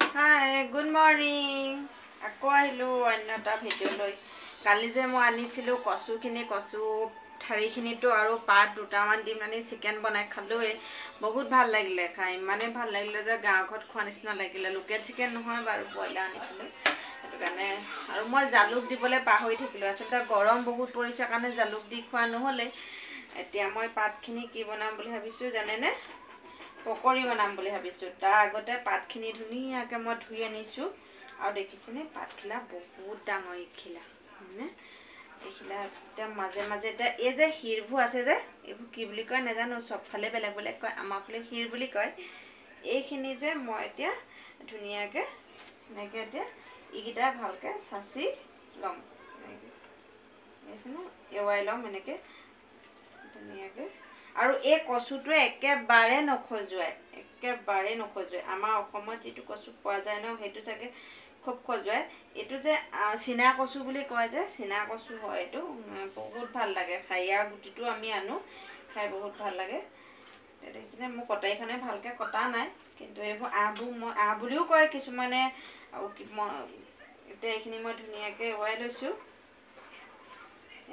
Hi, good morning. Ako আহিলো অন্য এটা ভিডিও লৈ কালি যে মই আনিছিলো কচুখিনি কচু ঠাৰিখিনিটো আৰু পাত দুটামান দি মানে চিকেন বনাই খালোৱে বহুত ভাল লাগিলে খাই মানে ভাল লাগিলে যে গাঁও ঘৰত খোৱা নিচিনা লাগিলে লোকেল চিকেন নহয় বাৰু বইলাৰ আনিছিলো সেইটো কাৰণে আৰু মই জালুক দিবলৈ পাহৰি থাকিলো আচলতে গৰম বহুত পৰিছে কাৰণে জালুক দি খোৱা নহলে এতিয়া মই পাতখিনি কি বনাম বুলি ভাবিছো জানেনে পকৰি বনাম বুলি ভাবিছো তাৰ আগতে পাতখিনি ধুনীয়াকৈ মই ধুই আনিছো আৰু দেখিছেনে পাতখিলা বহুত ডাঙৰ ইখিলা মানে এইখিলা এতিয়া মাজে মাজে এতিয়া এই যে হিৰবোৰ আছে যে এইবোৰ কি বুলি কয় নাজানো সবফালে বেলেগ বেলেগ কয় আমাৰ ফালে হিৰ বুলি কয় এইখিনি যে মই এতিয়া ধুনীয়াকৈ এনেকৈ এতিয়া এইকেইটা ভালকৈ চাচি ল'ম দেখিছেনে এৱাই ল'ম এনেকৈ ধুনীয়াকৈ আৰু এই কচুটোৱে একেবাৰে নখজুৱাই আমাৰ অসমত যিটো কচু পোৱা যায় ন সেইটো চাগে খুব খজুৱাই এইটো যে চীনা কচু বুলি কয় যে চীনা কচু হয় এইটো বহুত ভাল লাগে খাই ইয়াৰ গুটিটো আমি আনো খাই বহুত ভাল লাগে দেখিছেনে মোৰ কটাৰীখনে ভালকৈ কটা নাই কিন্তু এইবোৰ আহ বুলিও কয় কিছুমানে আৰু এতিয়া এইখিনি মই ধুনীয়াকৈ এৱাই লৈছোঁ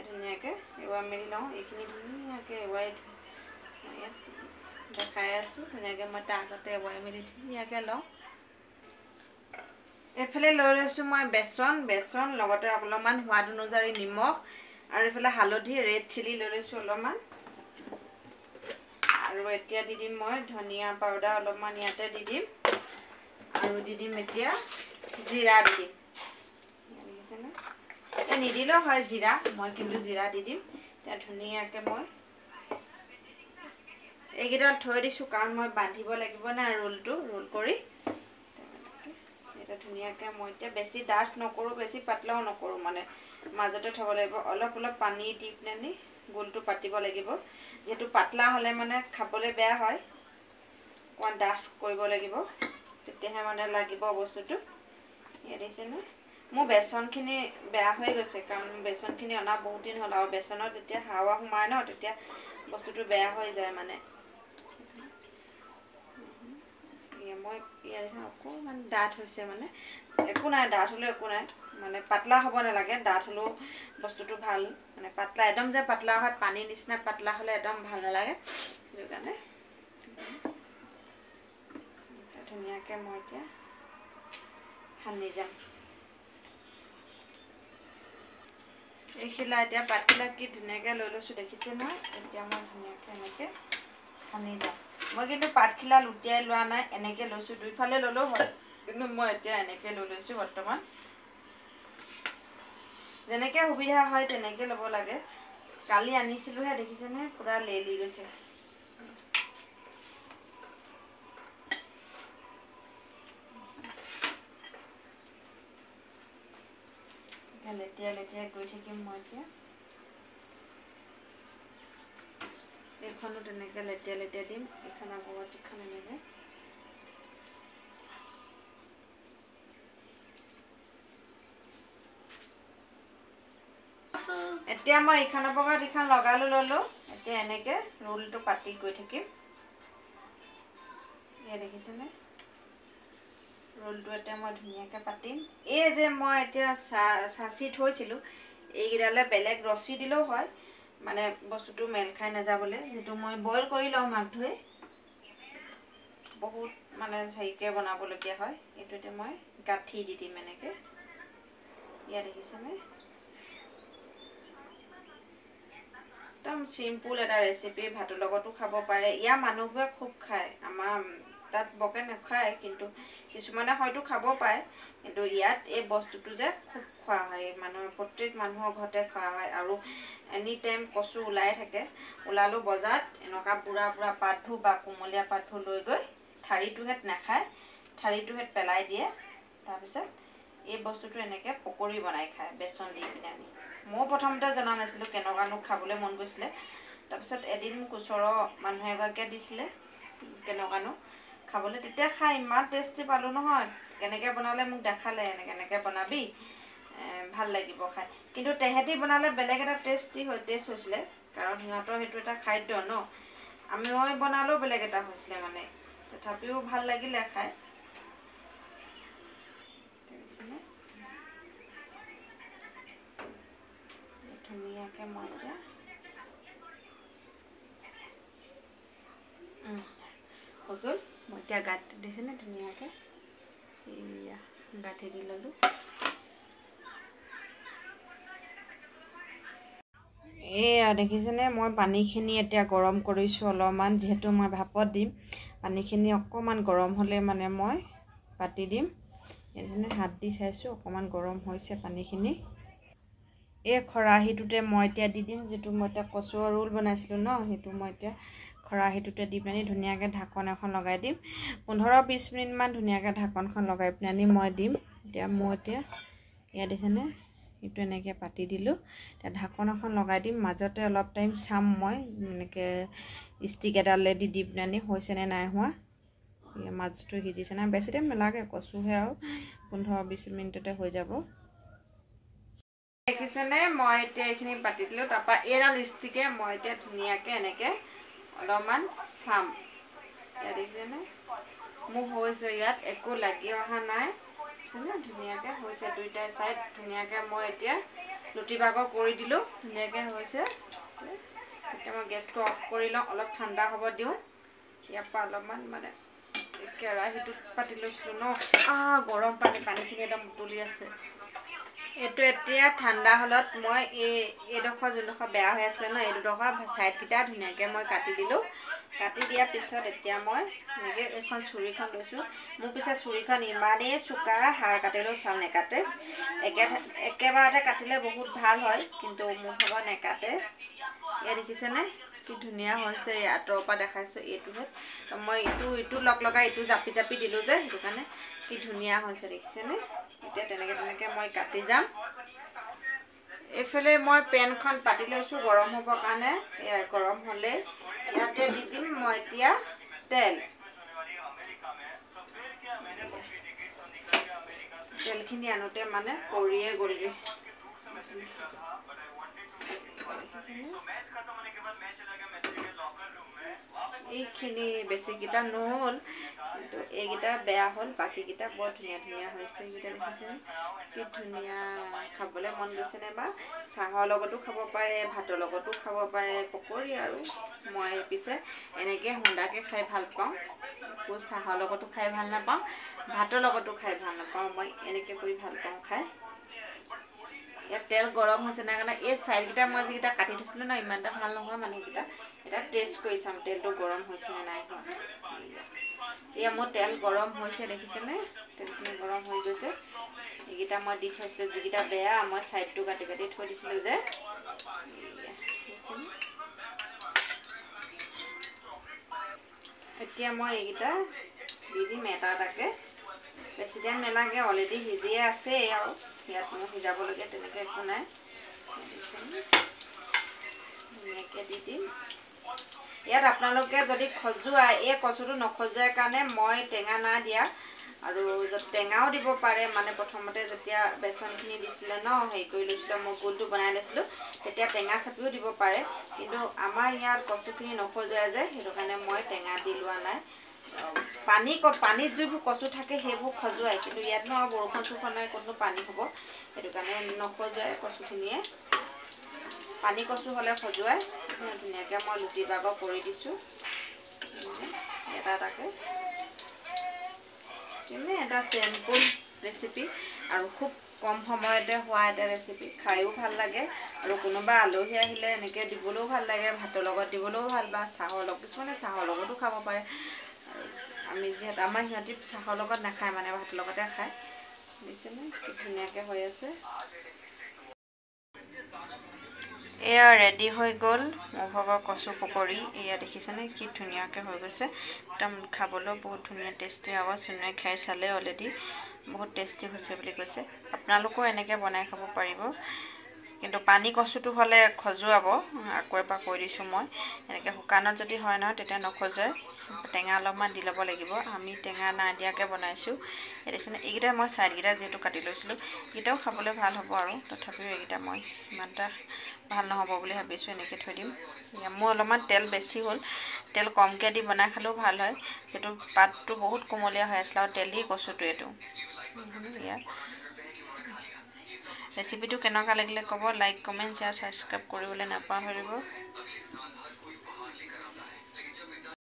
ধুনীয়াকৈ এৱাই মেলি লওঁ এইখিনি ধুনীয়াকৈ এৱাই ইয়াত দেখাই আছোঁ ধুনীয়াকৈ মই তাৰ আগতে এৱাই মেলি ধুনীয়াকৈ লওঁ এইফালে লৈ লৈছোঁ মই বেচন লগতে অলপমান সোৱাদ অনুযায়ী নিমখ আৰু এইফালে হালধি ৰেড চিলি লৈ লৈছোঁ অলপমান আৰু এতিয়া দি দিম মই ধনিয়া পাউডাৰ অলপমান ইয়াতে দি দিম আৰু দি দিম এতিয়া জিৰা দি দিম দেখিছেনে নিদিলেও হয় জিৰা মই কিন্তু জিৰা দি দিম এতিয়া ধুনীয়াকৈ মই এইকেইডাল থৈ দিছোঁ কাৰণ মই বান্ধিব লাগিব না ৰোল কৰি এটা ধুনীয়াকৈ মই এতিয়া বেছি ডাঠ নকৰোঁ বেছি পাতলাও নকৰোঁ মানে মাজতে থ'ব লাগিব অলপ পানী দি পিনে গোলটো পাতিব লাগিব যিহেতু পাতলা হ'লে মানে খাবলৈ বেয়া হয় অকণমান ডাঠ কৰিব লাগিব তেতিয়াহে মানে লাগিব বস্তুটো দেখিছেনে মোৰ বেচনখিনি বেয়া হৈ গৈছে কাৰণ বেচনখিনি অনা বহুত দিন হ'ল আৰু বেচনত যেতিয়া হাৱা সোমায় ন তেতিয়া বস্তুটো বেয়া হৈ যায় মানে মই ইয়াত অকণমান ডাঠ হৈছে মানে একো নাই ডাঠ হ'লেও একো নাই মানে পাতলা হ'ব নালাগে ডাঠ হ'লেও বস্তুটো ভাল মানে পাতলা একদম যে পাতলা হয় পানীৰ নিচিনা পাতলা হ'লে একদম ভাল নালাগে সেইটো কাৰণে ধুনীয়াকৈ মই এতিয়া সানি যাম এইখিলা এতিয়া পাতখিলা কি ধুনীয়াকৈ লৈ লৈছোঁ দেখিছে নহয় এতিয়া মই ধুনীয়াকৈ এনেকৈ সানি যাম মই কিন্তু পাতখিলা লুটিয়াই লোৱা নাই এনেকৈ লৈছোঁ দুইফালে ল'লেও হয় কিন্তু মই এতিয়া এনেকৈ লৈ লৈছোঁ বৰ্তমান যেনেকৈ সুবিধা হয় তেনেকৈ ল'ব লাগে কালি আনিছিলোঁহে দেখিছেনে পূৰা লেলি গৈছে লেটিয়াই গৈ থাকিম মই এতিয়া এইখনো তেনেকৈ লেটিয়াই দিম এইখন আগত এইখন এনেকৈ এতিয়া মই ইখনৰ পৰত ইখন লগাই ল'লোঁ এতিয়া এনেকৈ ৰোলটো পাতি গৈ থাকিম এয়া দেখিছেনে ৰোলটো এতিয়া মই ধুনীয়াকৈ পাতিম এই যে মই এতিয়া চাচি থৈছিলোঁ এইকেইডালে বেলেগ ৰছী দিলেও হয় মানে বস্তুটো মেল খাই নাযাবলৈ যিটো মই বইল কৰি লওঁ মাক ধুই বহুত মানে হেৰিকৈ বনাবলগীয়া হয় এইটো এতিয়া মই গাঁঠি দি দিম এনেকৈ ইয়াত দেখিছেনে একদম চিম্পুল এটা ৰেচিপি ভাতৰ লগতো খাব পাৰে ইয়াৰ মানুহবোৰে খুব খায় আমাৰ তাত বৰকৈ নাখায় কিন্তু কিছুমানে হয়তো খাব পাৰে কিন্তু ইয়াত এই বস্তুটো যে খুব খোৱা হয় মানুহৰ প্ৰত্যেক মানুহৰ ঘৰতে খোৱা হয় আৰু এনি টাইম কচু ওলাই থাকে ওলালেও বজাৰত এনেকুৱা বুঢ়া পাতবোৰ বা কোমলীয়া পাতবোৰ লৈ গৈ ঠাৰিটোহেঁত নাখায় ঠাৰিটোহেঁত পেলাই দিয়ে তাৰপিছত এই বস্তুটো এনেকৈ পকৰি বনাই খায় বেচন দি পিনে আনি মই প্ৰথমতে জনা নাছিলোঁ কেনেকুৱানো খাবলৈ মন গৈছিলে তাৰপিছত এদিন মোক ওচৰৰ মানুহ এগৰাকীয়ে দিছিলে কেনেকুৱানো খাবলৈ তেতিয়া খাই ইমান টেষ্টি পালোঁ নহয় কেনেকৈ বনালে মোক দেখালে এনেকৈ বনাবি ভাল লাগিব খাই কিন্তু তেহেঁতি বনালে বেলেগ এটা টেষ্ট হৈছিলে কাৰণ সিহঁতৰ সেইটো এটা খাদ্য ন মই বনালেও বেলেগ এটা হৈছিলে মানে তথাপিও ভাল লাগিলে খাই দেখিছেনে ধুনীয়াকৈ মই এতিয়া হৈ গ'ল মই এতিয়া গাঁঠি দিছেনে ধুনীয়াকৈ এয়া গাঁঠি দি ল'লোঁ এয়া দেখিছেনে মই পানীখিনি এতিয়া গৰম কৰিছোঁ অলপমান যিহেতু মই ভাপত দিম পানীখিনি অকণমান গৰম হ'লে মানে মই পাতি দিম এনে হাত দি চাইছোঁ অকণমান গৰম হৈছে পানীখিনি এই খৰাহিটোতে মই এতিয়া দি দিম যিটো মই এতিয়া কচুৰ ৰোল বনাইছিলোঁ ন সেইটো মই এতিয়া খৰাহিটোতে দি পিনি ধুনীয়াকৈ ঢাকন এখন লগাই দিম 15-20 মিনিটমান ধুনীয়াকৈ ঢাকনখন লগাই পিনি মই দিম এতিয়া মই এতিয়া ইয়াত দেখিছেনে এইটো এনেকৈ পাতি দিলোঁ এতিয়া ঢাকন এখন লগাই দিম মাজতে অলপ টাইম চাম মই এনেকৈ ষ্টিক এডালেদি দি পিনি হৈছেনে নাই হোৱা মাজটো সিজিছে নাই বেছি টাইম নালাগে কচুহে আৰু 15-20 মিনিটতে হৈ যাব দেখিছেনে মই এতিয়া এইখিনি পাতি দিলোঁ তাৰপৰা এইডাল ষ্টিকে মই এতিয়া ধুনীয়াকৈ এনেকৈ অলপমান চাম ইয়াত দেখিছেনে মোৰ হৈছে ইয়াত একো লাগি অহা নাই ধুনীয়াকৈ হৈছে দুইটা চাইড ধুনীয়াকৈ মই এতিয়া লুটি ভাগৰ কৰি দিলোঁ ধুনীয়াকৈ হৈছে এতিয়া মই গেছটো অফ কৰি লওঁ অলপ ঠাণ্ডা হ'ব দিওঁ ইয়াৰ পৰা অলপমান মানে কেৰাহীটোত পাতি লৈছিলোঁ ন গৰম পানীখিনি একদম উতলি আছে এইটো এতিয়া ঠাণ্ডা হ'লত মই এইডোখৰ যোনডোখৰ বেয়া হৈ আছিলে ন এই দুডোখৰ ছাইডকেইটা ধুনীয়াকৈ মই কাটি দিলোঁ কাটি দিয়াৰ পিছত এতিয়া মই এনেকৈ এইখন চুৰিখন লৈছোঁ মোৰ পিছে চুৰিখন ইমানেই চোকা হাড় কাটিলেও চাল নেকাটে একেবাৰতে কাটিলে বহুত ভাল হয় কিন্তু মোৰ ভাগৰ নেকাটে ইয়াত দেখিছেনে কি ধুনীয়া হৈছে আঁতৰৰ পৰা দেখাইছোঁ এইটোহে মই ইটো লগাই ইটো জাপি জাপি দিলোঁ যে সেইটো কাৰণে কি ধুনীয়া হৈছে দেখিছেনে এতিয়া তেনেকৈ মই কাটি যাম এইফালে মই পেনখন পাতি লৈছোঁ গৰম হ'বৰ কাৰণে গৰম হ'লে ইয়াতে দি দিম মই এতিয়া তেলখিনি আনোতে মানে পৰিয়ে গ'লগৈ এইখিনি বেছিকেইটা নহ'ল কিন্তু এইকেইটা বেয়া হ'ল বাকীকেইটা বৰ ধুনীয়া ধুনীয়া হৈছে এইকেইটা দেখিছেনে কি ধুনীয়া খাবলৈ মন গৈছেনে বা চাহৰ লগতো খাব পাৰে ভাতৰ লগতো খাব পাৰে পকৰি আৰু মই পিছে এনেকৈ সুন্দাকৈ খাই ভাল পাওঁ চাহৰ লগতো খাই ভাল নাপাওঁ ভাতৰ লগতো খাই ভাল নাপাওঁ মই এনেকৈ কৰি ভাল পাওঁ খাই ইয়াত তেল গৰম হৈছে নাই কাৰণে এই চাইডকেইটা মই যিকেইটা কাটি থৈছিলোঁ ন ইমান এটা ভাল নহয় মানুহকেইটা এটা টেষ্ট কৰি চাম তেলটো গৰম হৈছে নে নাই হোৱা এয়া মোৰ তেল গৰম হৈছে দেখিছেনে তেলখিনি গৰম হৈ গৈছে এইকেইটা মই দি চাইছিলোঁ যিকেইটা বেয়া মই চাইডটো কাটি কাটি থৈ দিছিলোঁ যে এতিয়া মই এইকেইটা দি দিম এটা এটাকৈ বেছি টাইম নালাগে অলৰেডি সিজিয়ে আছে আৰু ইয়াত মোৰ সিজাবলগীয়া তেনেকৈ একো নাই ধুনীয়াকৈ দি দিম ইয়াত আপোনালোকে যদি খজুৱাই এই কচুটো নখজুৱাই কাৰণে মই টেঙা নাই দিয়া আৰু টেঙাও দিব পাৰে মানে প্ৰথমতে যেতিয়া বেচনখিনি দিছিলে ন হেৰি কৰি লৈছিলোঁ মই গোলটো বনাই লৈছিলোঁ তেতিয়া টেঙা চাপিও দিব পাৰে কিন্তু আমাৰ ইয়াত কচুখিনি নখজুৱাই যে সেইটো কাৰণে মই টেঙা দি লোৱা নাই পানীত যিবোৰ কচু থাকে সেইবোৰ খজুৱাই কিন্তু ইয়াত ন বৰষুণ চৰষুণ নাই ক'তনো পানী হ'ব সেইটো কাৰণে নখজুৱাই কচুখিনিয়ে পানী কচু হ'লে খজুৱাই ধুনীয়াকৈ মই লুটি বাগৰ কৰি দিছোঁ এটা এটাকৈ কিন্তু এটা চিম্পুল ৰেচিপি আৰু খুব কম সময়তে হোৱা এটা ৰেচিপি খায়ো ভাল লাগে আৰু কোনোবা আলহী আহিলে এনেকৈ দিবলৈও ভাল লাগে ভাতৰ লগত দিবলৈও ভাল বা চাহৰ লগত কিছুমানে চাহৰ লগতো খাব পাৰে আমি যিহেতু আমাৰ সিহঁতি চাহৰ লগত নাখায় মানে ভাতৰ লগতে খায় দেখিছেনে কি ধুনীয়াকৈ হৈ আছে এয়া ৰেডি হৈ গ'ল মোৰ ভাগৰ কচু পকৰি এয়া দেখিছেনে কি ধুনীয়াকৈ হৈ গৈছে একদম খাবলৈও বহুত ধুনীয়া টেষ্টি হ'ব চুনুৱে খাই চালে অলৰেডি বহুত টেষ্টি হৈছে বুলি কৈছে আপোনালোকেও এনেকৈ বনাই খাব পাৰিব কিন্তু পানী কচুটো হ'লে খজুৱাব আকৌ এবাৰ কৈ দিছোঁ মই এনেকৈ শুকানত যদি হয় নহয় তেতিয়া নখজুৱাই টেঙা অলপমান দি ল'ব লাগিব আমি টেঙা নাই দিয়াকৈ বনাইছোঁ দেখিছেনে এইকেইটা মই চাইডকেইটা যিহেতু কাটি লৈছিলোঁ এইকেইটাও খাবলৈ ভাল হ'ব আৰু তথাপিও এইকেইটা মই ইমান এটা ভাল নহ'ব বুলি ভাবিছোঁ এনেকৈ থৈ দিম মোৰ অলপমান তেল বেছি হ'ল তেল কমকৈ দি বনাই খালেও ভাল হয় যিহেতু পাতটো বহুত কোমলীয়া হৈ আছিলে আৰু তেল দি কচুটো এইটো ইয়াৰ ৰেচিপিটো কেনেকুৱা লাগিলে ক'ব লাইক কমেণ্ট শ্বেয়াৰ ছাবস্ক্ৰাইব কৰিবলৈ নাপাহৰিব